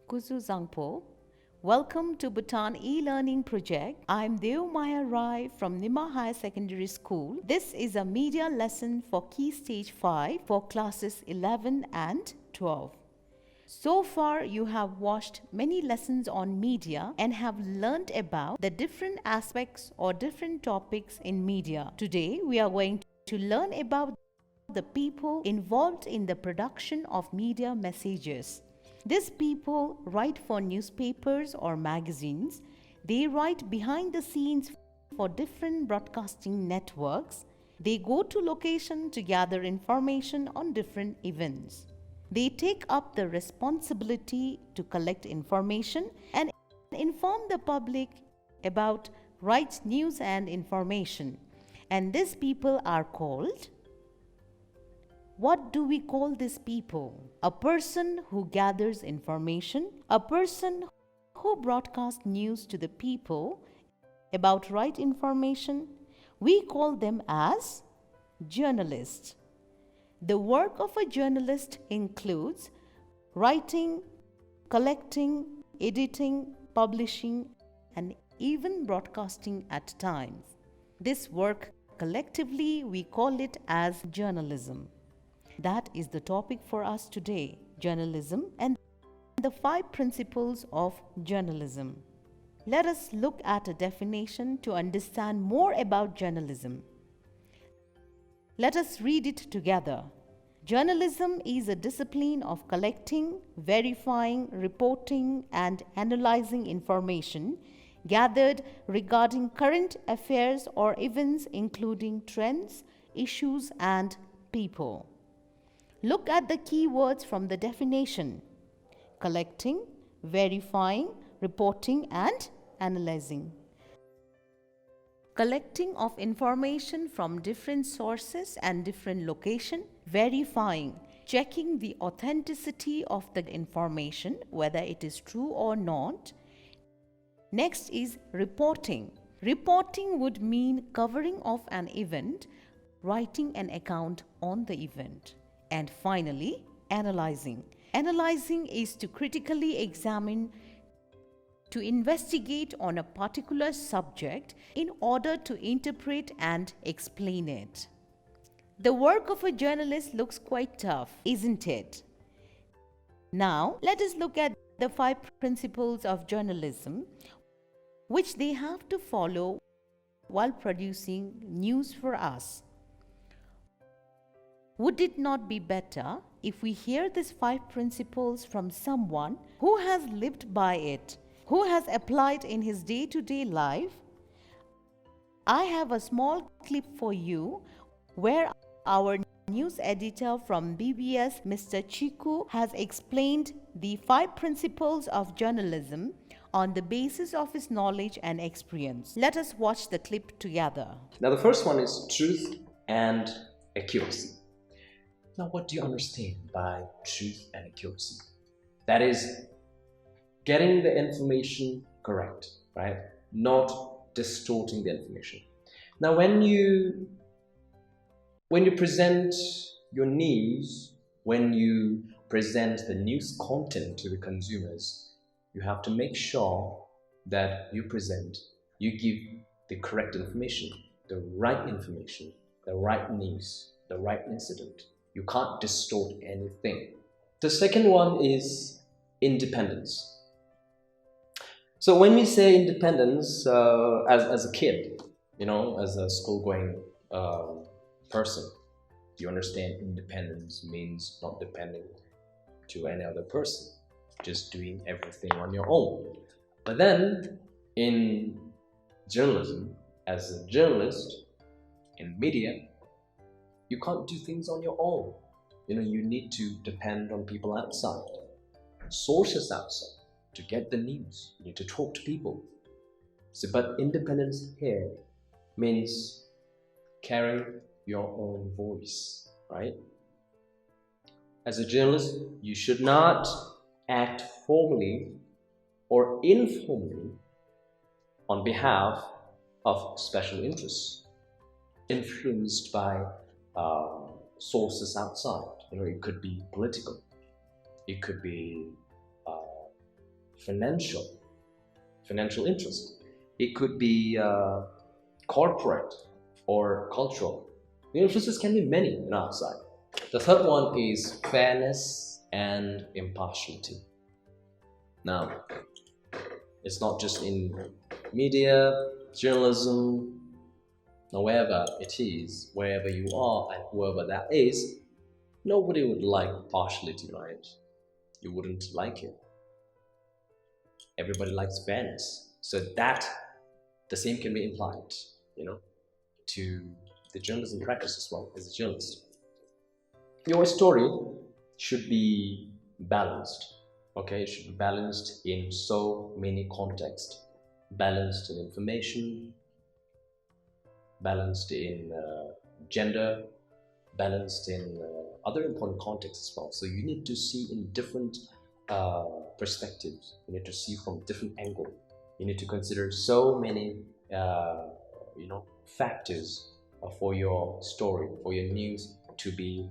Kuzu Zangpo. Welcome to Bhutan e-learning project. I'm Deomaya Rai from Nima High Secondary School. This is a media lesson for Key Stage 5 for classes 11 and 12. So far, you have watched many lessons on media and have learned about the different aspects or different topics in media. Today, we are going to learn about the people involved in the production of media messages. These people write for newspapers or magazines. They write behind the scenes for different broadcasting networks. They go to location to gather information on different events. They take up the responsibility to collect information and inform the public about right news and information. And these people are called, what do we call these people? A person who gathers information, a person who broadcasts news to the people about right information. We call them as journalists. The work of a journalist includes writing, collecting, editing, publishing, and even broadcasting at times. This work collectively we call it as journalism. That is the topic for us today, journalism and the 5 principles of journalism. Let us look at a definition to understand more about journalism. Let us read it together. Journalism is a discipline of collecting, verifying, reporting, and analyzing information gathered regarding current affairs or events, including trends, issues, and people. Look at the key words from the definition: collecting, verifying, reporting, and analyzing. Collecting of information from different sources and different location, verifying, checking the authenticity of the information, whether it is true or not. Next is reporting. Reporting would mean covering of an event, writing an account on the event. And finally, analyzing. Analyzing is to critically examine, to investigate on a particular subject in order to interpret and explain it. The work of a journalist looks quite tough, isn't it? Now, let us look at the 5 principles of journalism which they have to follow while producing news for us. Would it not be better if we hear these 5 principles from someone who has lived by it, who has applied in his day-to-day life? I have a small clip for you where our news editor from BBS, Mr. Chiku, has explained the 5 principles of journalism on the basis of his knowledge and experience. Let us watch the clip together. Now, the first one is truth and accuracy. Now, what do you understand by truth and accuracy? That is getting the information correct, right? Not distorting the information. Now, when you present your news, when you present the news content to the consumers, you have to make sure that you give the correct information, the right news, the right incident. You can't distort anything. The second one is independence. So when we say independence, as a kid, as a school-going person, you understand independence means not depending to any other person, just doing everything on your own. But then in journalism, as a journalist in media, you can't do things on your own. You need to depend on people outside, sources outside, to get the news. You need to talk to people. But independence here means carrying your own voice, right? As a journalist, you should not act formally or informally on behalf of special interests, influenced by sources outside. It could be political, it could be financial interest. It could be corporate or cultural. The influences can be many on our side. The third one is fairness and impartiality. Now, it's not just in media, journalism, or wherever it is, wherever you are and whoever that is, nobody would like partiality, right? You wouldn't like it. Everybody likes fairness. So that the same can be implied, to the journalism practice as well as a journalist. Your story should be balanced. Okay, it should be balanced in so many contexts. Balanced in information, balanced in gender, balanced in other important contexts as well. So you need to see in different perspectives. You need to see from different angles. You need to consider so many, factors for your story, for your news to be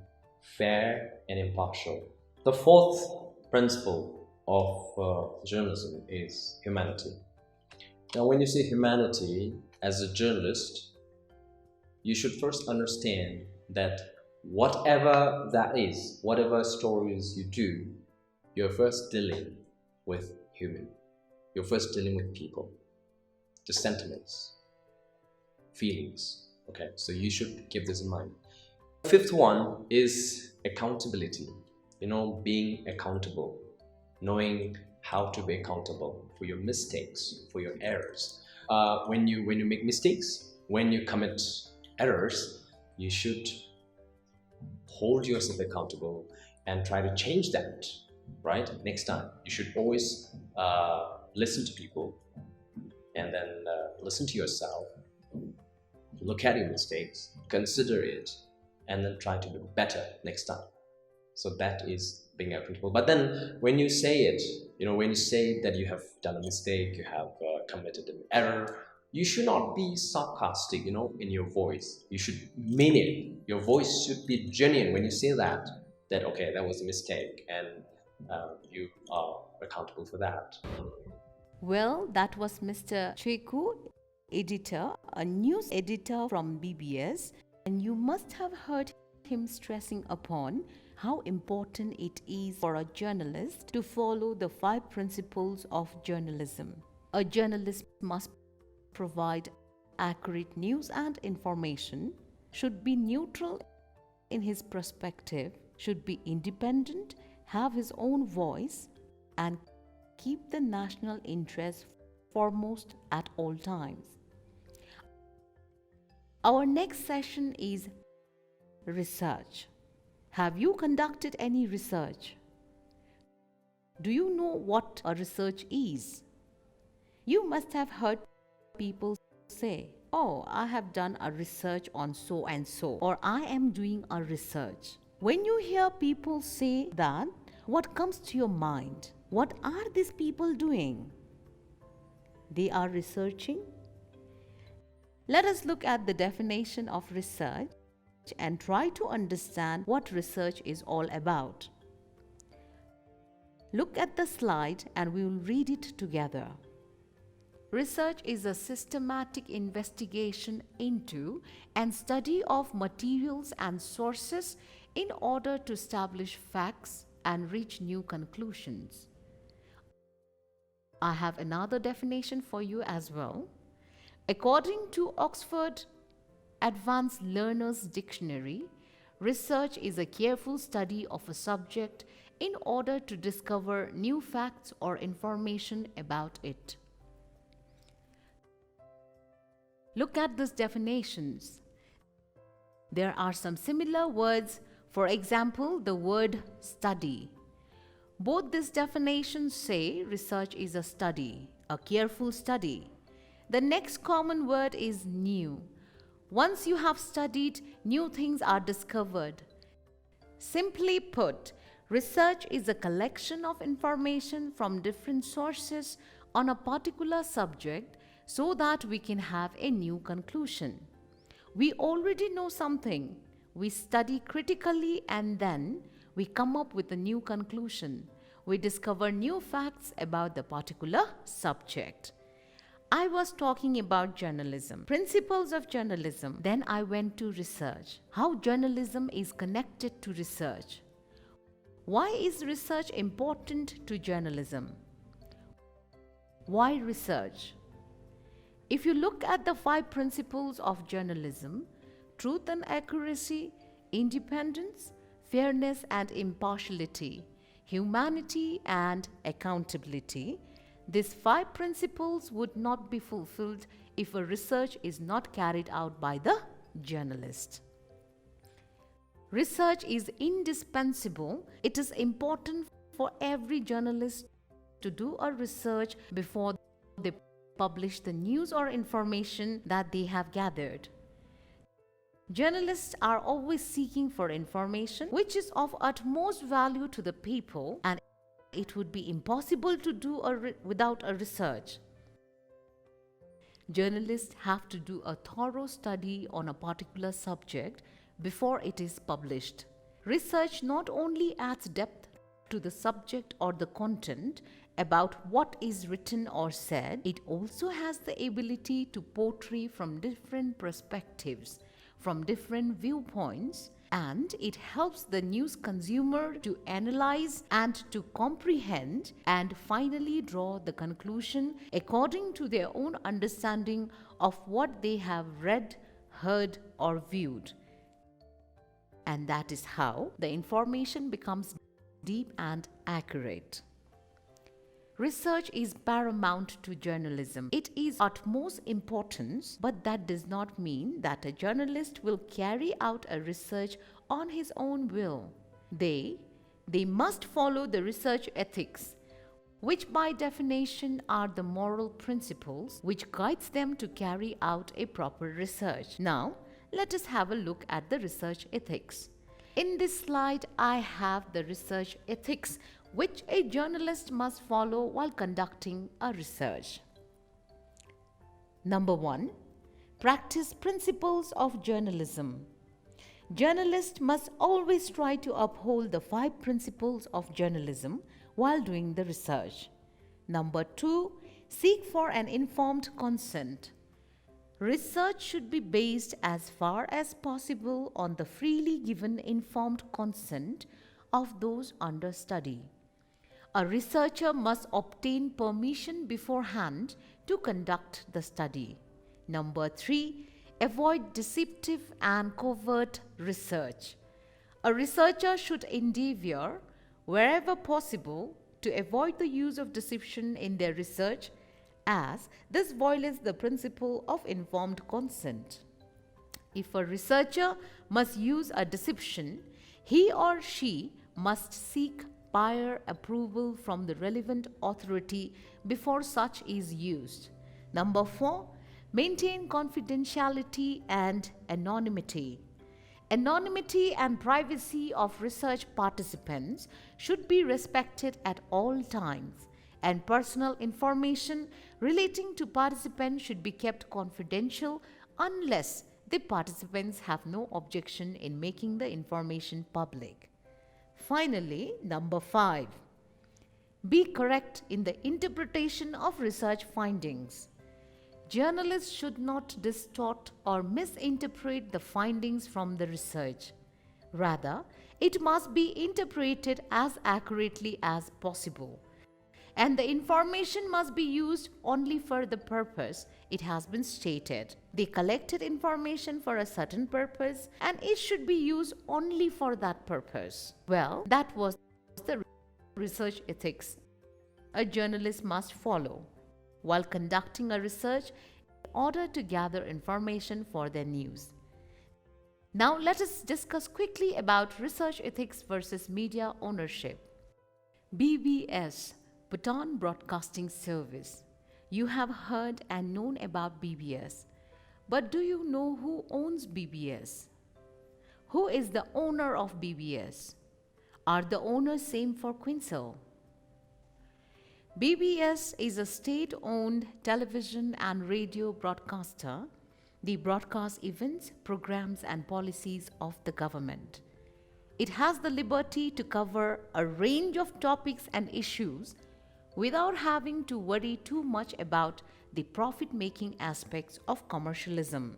fair and impartial. The fourth principle of journalism is humanity. Now, when you say humanity as a journalist, you should first understand that whatever that is, whatever stories you do, you're first dealing with human. You're first dealing with people, the sentiments, feelings. Okay, so you should keep this in mind. The fifth one is accountability. Being accountable, knowing how to be accountable for your mistakes, for your errors. When you make mistakes, when you commit errors, you should hold yourself accountable and try to change that, right? Next time, you should always listen to people and then listen to yourself, look at your mistakes, consider it, and then try to be better next time. So that is being accountable. But then when you say it, when you say that you have done a mistake, you have committed an error, you should not be sarcastic, in your voice. You should mean it. Your voice should be genuine when you say that okay, that was a mistake, and you are accountable for that. Well, that was Mr. Cheku, editor, a news editor from BBS, and you must have heard him stressing upon how important it is for a journalist to follow the 5 principles of journalism. A journalist must provide accurate news and information, should be neutral in his perspective, should be independent, have his own voice, and keep the national interest foremost at all times. Our next session is research. Have you conducted any research? Do you know what a research is? You must have heard people say, "Oh, I have done a research on so and so," or "I am doing a research." When you hear people say that, what comes to your mind? What are these people doing? They are researching. Let us look at the definition of research and try to understand what research is all about. Look at the slide and we will read it together. Research is a systematic investigation into and study of materials and sources in order to establish facts and reach new conclusions. I have another definition for you as well. According to Oxford Advanced Learners Dictionary, research is a careful study of a subject in order to discover new facts or information about it. Look at these definitions. There are some similar words, for example, the word study. Both these definitions say research is a study, a careful study. The next common word is new. Once you have studied, new things are discovered. Simply put, research is a collection of information from different sources on a particular subject so that we can have a new conclusion. We already know something. We study critically and then we come up with a new conclusion. we discover new facts about the particular subject. I was talking about journalism, principles of journalism. Then I went to research, how journalism is connected to research. Why is research important to journalism? Why research? If you look at the 5 principles of journalism, truth and accuracy, independence, fairness and impartiality, humanity and accountability, these 5 principles would not be fulfilled if a research is not carried out by the journalist. Research is indispensable. It is important for every journalist to do a research before they publish the news or information that they have gathered. Journalists are always seeking for information which is of utmost value to the people, and it would be impossible to do without a research. Journalists have to do a thorough study on a particular subject before it is published. Research not only adds depth to the subject or the content about what is written or said, it also has the ability to portray from different perspectives, from different viewpoints, and it helps the news consumer to analyze and to comprehend and finally draw the conclusion according to their own understanding of what they have read, heard, or viewed. And that is how the information becomes deep and accurate. Research is paramount to journalism. It is utmost importance, but that does not mean that a journalist will carry out a research on his own will. They must follow the research ethics, which by definition are the moral principles which guides them to carry out a proper research. Now, let us have a look at the research ethics. In this slide, I have the research ethics which a journalist must follow while conducting a research. Number 1. Practice principles of journalism. Journalists must always try to uphold the 5 principles of journalism while doing the research. Number 2. Seek for an informed consent. Research should be based as far as possible on the freely given informed consent of those under study. A researcher must obtain permission beforehand to conduct the study. Number 3. Avoid deceptive and covert research. A researcher should endeavor, wherever possible, to avoid the use of deception in their research, as this violates the principle of informed consent. If a researcher must use a deception, he or she must seek prior approval from the relevant authority before such is used. Number 4. Maintain confidentiality and anonymity. Anonymity and privacy of research participants should be respected at all times, and personal information relating to participants should be kept confidential unless the participants have no objection in making the information public. Finally, number 5. Be correct in the interpretation of research findings. Journalists should not distort or misinterpret the findings from the research. Rather, it must be interpreted as accurately as possible, and the information must be used only for the purpose it has been stated. They collected information for a certain purpose, and it should be used only for that purpose. Well, that was the research ethics a journalist must follow while conducting a research in order to gather information for their news. Now let us discuss quickly about research ethics versus media ownership. BBS, Bhutan Broadcasting Service. You have heard and known about BBS, but do you know who owns BBS? Who is the owner of BBS? Are the owners same for Quinsel? BBS is a state-owned television and radio broadcaster. They broadcast events, programs and policies of the government. It has the liberty to cover a range of topics and issues without having to worry too much about the profit-making aspects of commercialism.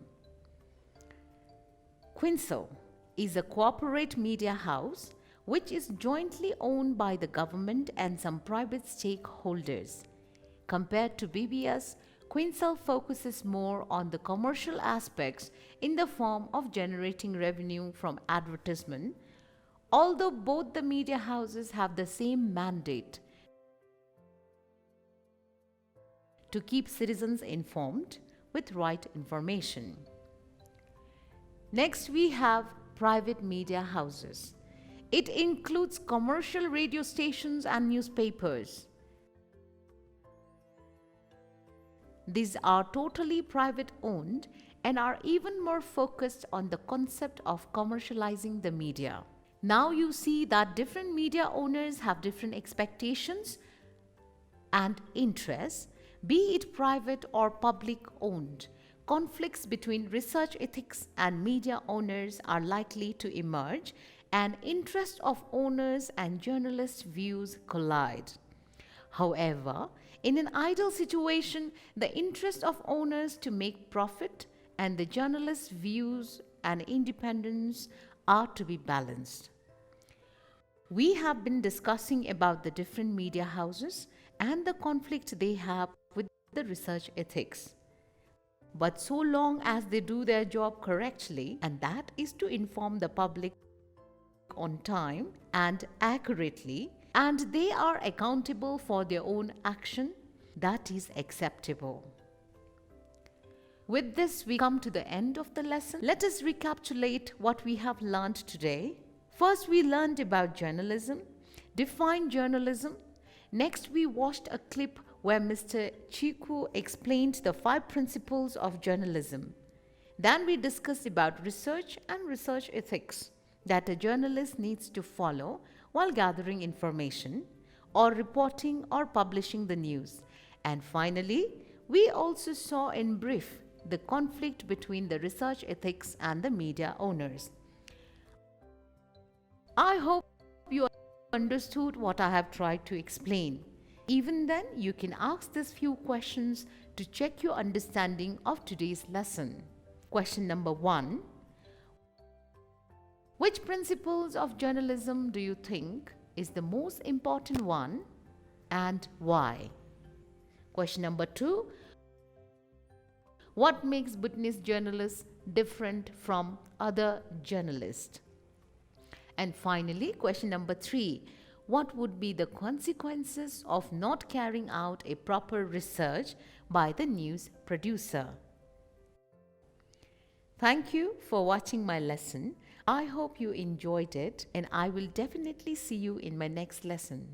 Quinso is a corporate media house which is jointly owned by the government and some private stakeholders. Compared to BBS, Quinsel focuses more on the commercial aspects in the form of generating revenue from advertisement, although both the media houses have the same mandate to keep citizens informed with right information. Next, we have private media houses. It includes commercial radio stations and newspapers. These are totally private owned and are even more focused on the concept of commercializing the media. Now you see that different media owners have different expectations and interests, be it private or public owned. Conflicts between research ethics and media owners are likely to emerge, and interests of owners and journalists' views collide. However, in an ideal situation, the interest of owners to make profit and the journalists' views and independence are to be balanced. We have been discussing about the different media houses and the conflict they have with the research ethics. But so long as they do their job correctly, and that is to inform the public on time and accurately, and they are accountable for their own action, that is acceptable. With this, we come to the end of the lesson. Let us recapitulate what we have learned today. First, we learned about journalism, defined journalism. Next, we watched a clip where Mr. Chiku explained the 5 principles of journalism. Then we discussed about research and research ethics that a journalist needs to follow while gathering information or reporting or publishing the news. And finally, we also saw in brief the conflict between the research ethics and the media owners. I hope you understood what I have tried to explain. Even then, you can ask these few questions to check your understanding of today's lesson. Question number 1. Which principles of journalism do you think is the most important one and why? Question number 2. What makes Bhutanese journalists different from other journalists? And finally, question number 3. What would be the consequences of not carrying out a proper research by the news producer? Thank you for watching my lesson. I hope you enjoyed it, and I will definitely see you in my next lesson.